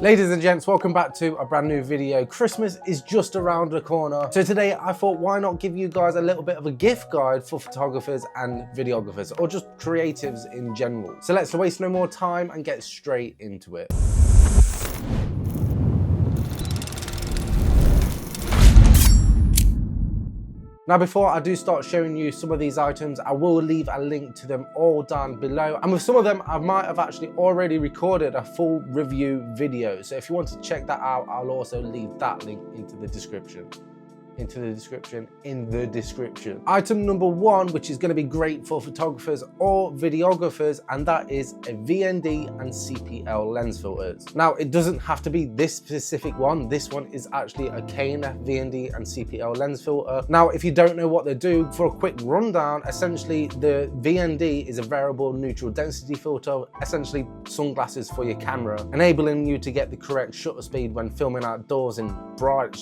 Ladies and gents, welcome back to a brand new video. Christmas is just around the corner. So today I thought, why not give you guys a little bit of a gift guide for photographers and videographers, or just creatives in general. So let's waste no more time and get straight into it. Now, before I do start showing you some of these items, I will leave a link to them all down below. And with some of them, I might have actually already recorded a full review video. So if you want to check that out, I'll also leave that link into the description. In the description. Item number one, which is going to be great for photographers or videographers, and that is a VND and CPL lens filters. Now, it doesn't have to be this specific one. This one is actually a KNF VND and CPL lens filter. Now, if you don't know what they do, for a quick rundown, essentially the VND is a variable neutral density filter, essentially sunglasses for your camera, enabling you to get the correct shutter speed when filming outdoors in bright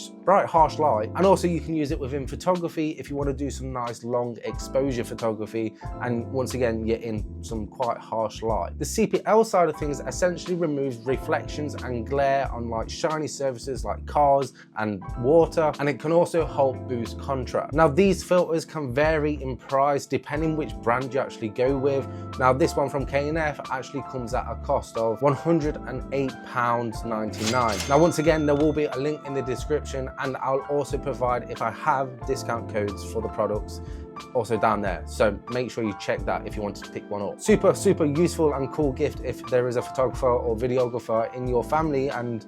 harsh light. And also you can use it within photography if you want to do some nice long exposure photography, and once again you're in some quite harsh light. The CPL side of things essentially removes reflections and glare on like shiny surfaces like cars and water, and it can also help boost contrast. Now, these filters can vary in price depending which brand you actually go with. Now, this one from KNF actually comes at a cost of £108.99. Now, once again, there will be a link in the description, and I'll also provide, if I have, discount codes for the products also down there, so make sure you check that if you want to pick one up. Super useful and cool gift if there is a photographer or videographer in your family, and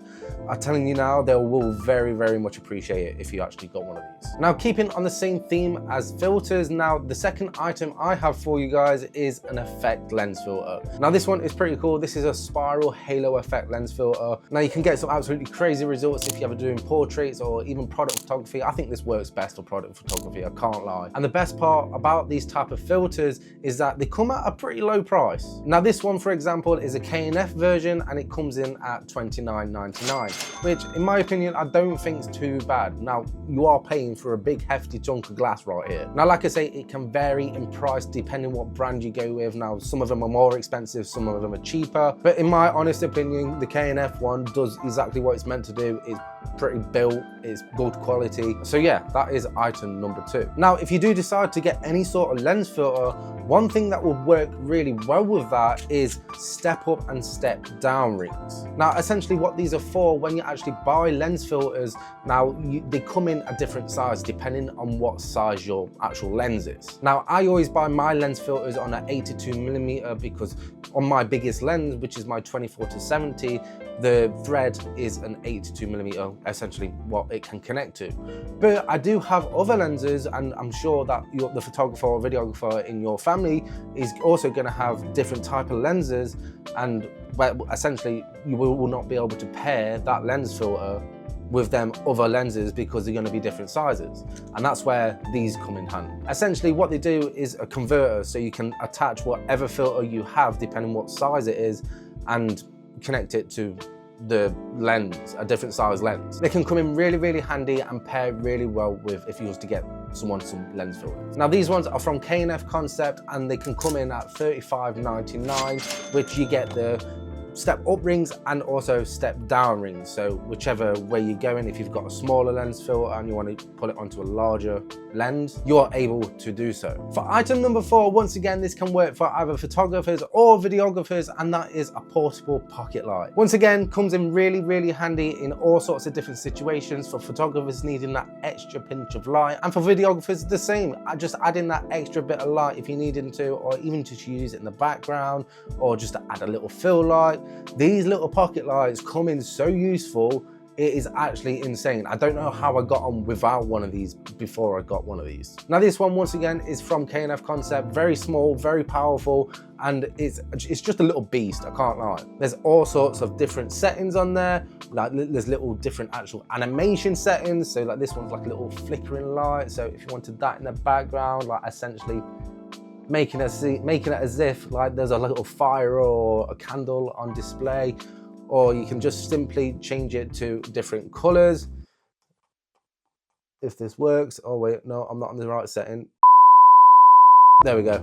I'm telling you now, they will very much appreciate it if you actually got one of these. Now, keeping on the same theme as filters, now the second item I have for you guys is an effect lens filter. Now, this one is pretty cool. This is a spiral halo effect lens filter. Now, you can get some absolutely crazy results if you're ever doing portraits or even product photography. I think this works best for product photography, I can't lie. And the best part about these type of filters is that they come at a pretty low price. Now, this one, for example, is a KNF version, and it comes in at $29.99, which in my opinion, I don't think is too bad. Now, you are paying for a big hefty chunk of glass right here. Now, like I say, it can vary in price depending what brand you go with. Now, some of them are more expensive, some of them are cheaper, but in my honest opinion, the KNF one does exactly what it's meant to do. It's pretty built, it's good quality. So yeah, that is item number two. Now, if you do decide to get any sort of lens filter, one thing that will work really well with that is step up and step down rings. Now, essentially what these are for, when you actually buy lens filters, now they come in a different size depending on what size your actual lens is. Now, I always buy my lens filters on an 82mm because on my biggest lens, which is my 24-70, the thread is an 82mm, essentially what it can connect to. But I do have other lenses, and I'm sure that the photographer or videographer in your family is also going to have different type of lenses, and essentially you will not be able to pair that lens filter with them other lenses because they're going to be different sizes, and that's where these come in handy. Essentially what they do is a converter, so you can attach whatever filter you have depending what size it is and connect it to the lens, a different size lens. They can come in really handy and pair really well with if you was to get someone some lens filters. Now, these ones are from KNF Concept, and they can come in at $35.99, which you get the step up rings and also step down rings. So whichever way you're going, if you've got a smaller lens filter and you want to put it onto a larger lens, you are able to do so. For item number four, once again, this can work for either photographers or videographers, and that is a portable pocket light. Once again, comes in really handy in all sorts of different situations. For photographers needing that extra pinch of light, and for videographers the same. Just adding that extra bit of light if you needed to, or even to use it in the background, or just to add a little fill light. These little pocket lights come in so useful, it is actually insane. I don't know how I got on without one of these before I got one of these. Now, this one, once again, is from KNF Concept. Very small, very powerful, and it's just a little beast, I can't lie. There's all sorts of different settings on there. Like, there's little different actual animation settings. So like this one's like a little flickering light. So if you wanted that in the background, like essentially making it as if like there's a little fire or a candle on display, or you can just simply change it to different colors. If this works, oh wait, no, I'm not on the right setting. There we go.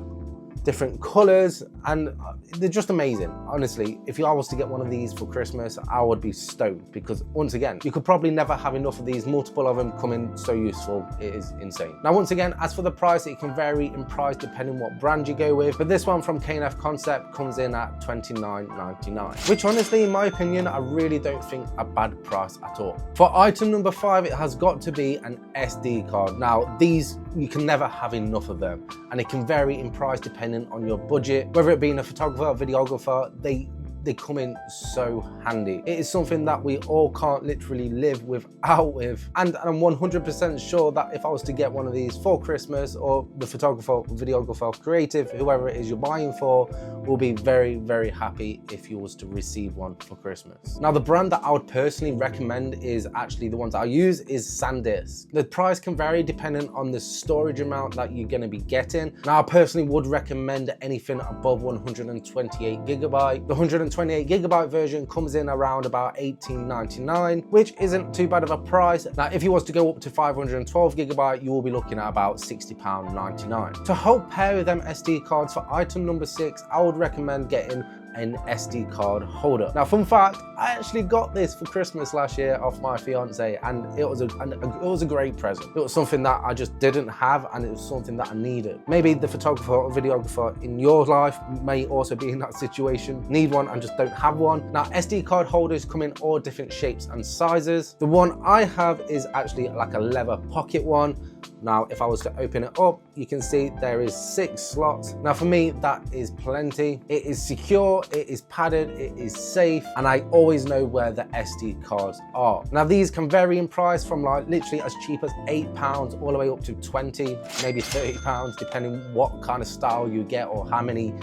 different colors, and they're just amazing. Honestly, if I was to get one of these for Christmas, I would be stoked, because once again, you could probably never have enough of these. Multiple of them come in so useful, it is insane. Now, once again, as for the price, it can vary in price depending what brand you go with, but this one from K&F Concept comes in at $29.99, which honestly, in my opinion, I really don't think a bad price at all. For item number 5, it has got to be an SD card. Now, these, you can never have enough of them, and it can vary in price depending on your budget. Whether it being a photographer or videographer, they come in so handy. It is something that we all can't literally live without with. And I'm 100% sure that if I was to get one of these for Christmas, or the photographer, videographer, creative, whoever it is you're buying for, will be very, very happy if you was to receive one for Christmas. Now, the brand that I would personally recommend is actually the ones I use is SanDisk. The price can vary depending on the storage amount that you're going to be getting. Now, I personally would recommend anything above 128 gigabyte. The 128 gigabyte version comes in around about $18.99, which isn't too bad of a price. Now, if you was to go up to 512 gigabyte, you will be looking at about £60.99. To help pair with them SD cards, for item number 6, I would recommend getting an SD card holder. Now, fun fact, I actually got this for Christmas last year off my fiance, and it was a great present. It was something that I just didn't have, and it was something that I needed. Maybe the photographer or videographer in your life may also be in that situation, need one and just don't have one. Now, SD card holders come in all different shapes and sizes. The one I have is actually like a leather pocket one. Now, if I was to open it up, you can see there is 6 slots. Now, for me, that is plenty. It is secure, it is padded, it is safe, and I always know where the SD cards are. Now, these can vary in price from like literally as cheap as £8 all the way up to 20, maybe £30, depending what kind of style you get or how many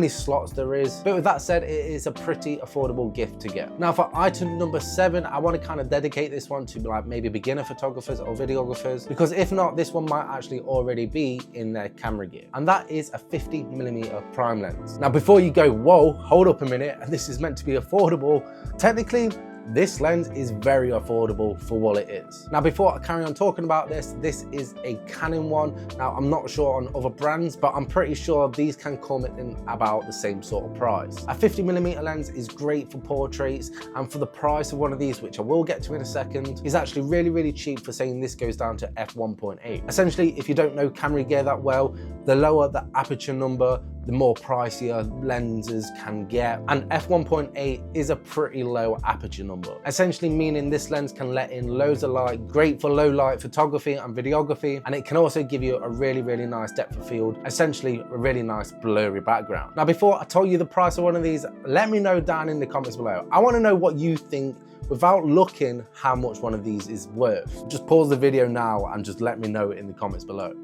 slots there is. But with that said, it is a pretty affordable gift to get. Now, for item number 7, I want to kind of dedicate this one to like maybe beginner photographers or videographers, because if not, this one might actually already be in their camera gear, and that is a 50mm prime lens. Now, before you go, whoa, hold up a minute, this is meant to be affordable. Technically, this lens is very affordable for what it is. Now, before I carry on talking about this is a Canon one. Now, I'm not sure on other brands, but I'm pretty sure these can come in about the same sort of price. A 50mm lens is great for portraits, and for the price of one of these, which I will get to in a second, is actually really, really cheap for saying this goes down to f1.8. Essentially, if you don't know camera gear that well, the lower the aperture number, the more pricier lenses can get, and f1.8 is a pretty low aperture number, essentially meaning this lens can let in loads of light, great for low light photography and videography, and it can also give you a really, really nice depth of field, essentially a really nice blurry background. Now, before I tell you the price of one of these, let me know down in the comments below. I want to know what you think without looking how much one of these is worth. Just pause the video now and just let me know in the comments below.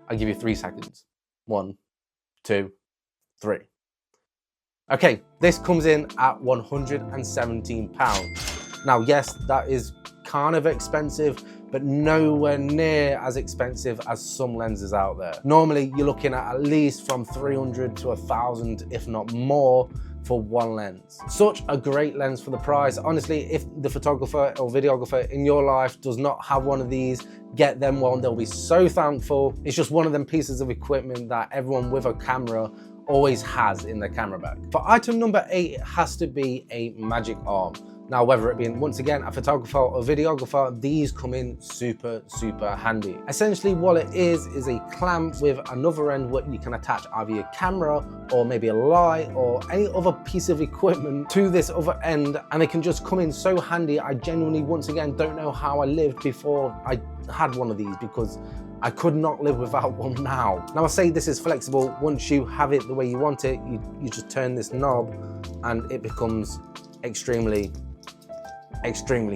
I'll give you 3 seconds. 1, 2, 3. Okay, this comes in at £117. Now, yes, that is kind of expensive, but nowhere near as expensive as some lenses out there. Normally, you're looking at least from 300 to 1,000, if not more, for one lens. Such a great lens for the price. Honestly, if the photographer or videographer in your life does not have one of these, get them one. They'll be so thankful. It's just one of them pieces of equipment that everyone with a camera always has in their camera bag. For item number 8, it has to be a magic arm. Now, whether it be, once again, a photographer or videographer, these come in super, super handy. Essentially, what it is a clamp with another end where you can attach either your camera or maybe a light or any other piece of equipment to this other end, and it can just come in so handy. I genuinely, once again, don't know how I lived before I had one of these, because I could not live without one now. Now, I say this is flexible. Once you have it the way you want it, you just turn this knob and it becomes extremely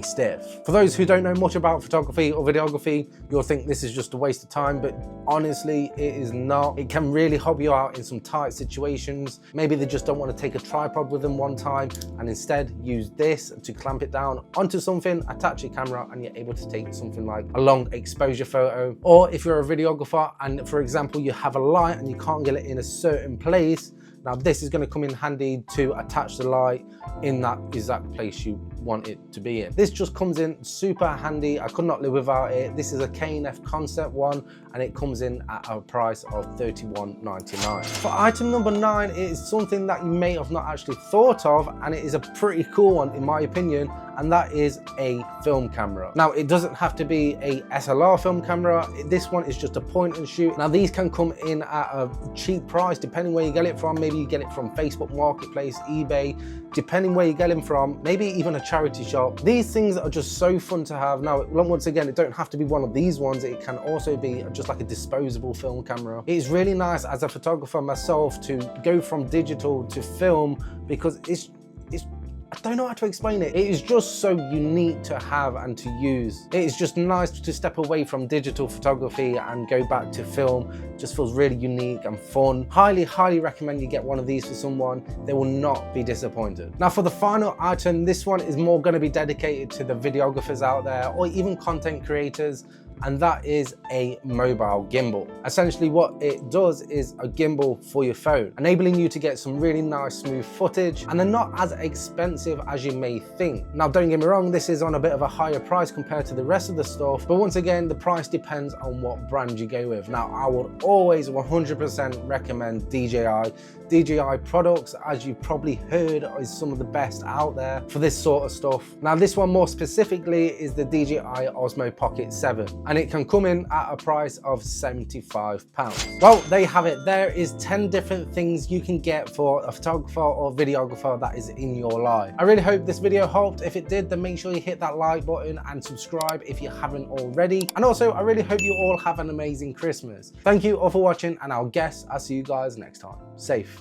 stiff. For those who don't know much about photography or videography, you'll think this is just a waste of time, but honestly, it is not. It can really help you out in some tight situations. Maybe they just don't want to take a tripod with them one time, and instead use this to clamp it down onto something, attach your camera, and you're able to take something like a long exposure photo. Or if you're a videographer and, for example, you have a light and you can't get it in a certain place, Now this is going to come in handy to attach the light in that exact place you want it to be in. This just comes in super handy. I could not live without it. This is a K&F concept one, and it comes in at a price of $31.99. For item number 9, it is something that you may have not actually thought of, and it is a pretty cool one in my opinion, and that is a film camera. Now it doesn't have to be a SLR film camera. This one is just a point and shoot. Now these can come in at a cheap price depending where you get it from. Maybe you get it from Facebook Marketplace, eBay, depending where you get them from, maybe even a charity shop. These things are just so fun to have. Now once again, it don't have to be one of these ones. It can also be just like a disposable film camera. It is really nice as a photographer myself to go from digital to film, because it's I don't know how to explain it. It is just so unique to have and to use. It is just nice to step away from digital photography and go back to film. It just feels really unique and fun. Highly recommend you get one of these for someone. They will not be disappointed. Now for the final item, this one is more going to be dedicated to the videographers out there or even content creators, and that is a mobile gimbal. Essentially what it does is a gimbal for your phone, enabling you to get some really nice smooth footage, and they're not as expensive as you may think. Now don't get me wrong, this is on a bit of a higher price compared to the rest of the stuff, but once again, the price depends on what brand you go with. Now I would always 100% recommend DJI. DJI products, as you've probably heard, is some of the best out there for this sort of stuff. Now this one more specifically is the DJI Osmo Pocket 7, and it can come in at a price of £75. Well, there you have it. There is 10 different things you can get for a photographer or videographer that is in your life. I really hope this video helped. If it did, then make sure you hit that like button and subscribe if you haven't already. And also, I really hope you all have an amazing Christmas. Thank you all for watching, and I'll see you guys next time. Safe.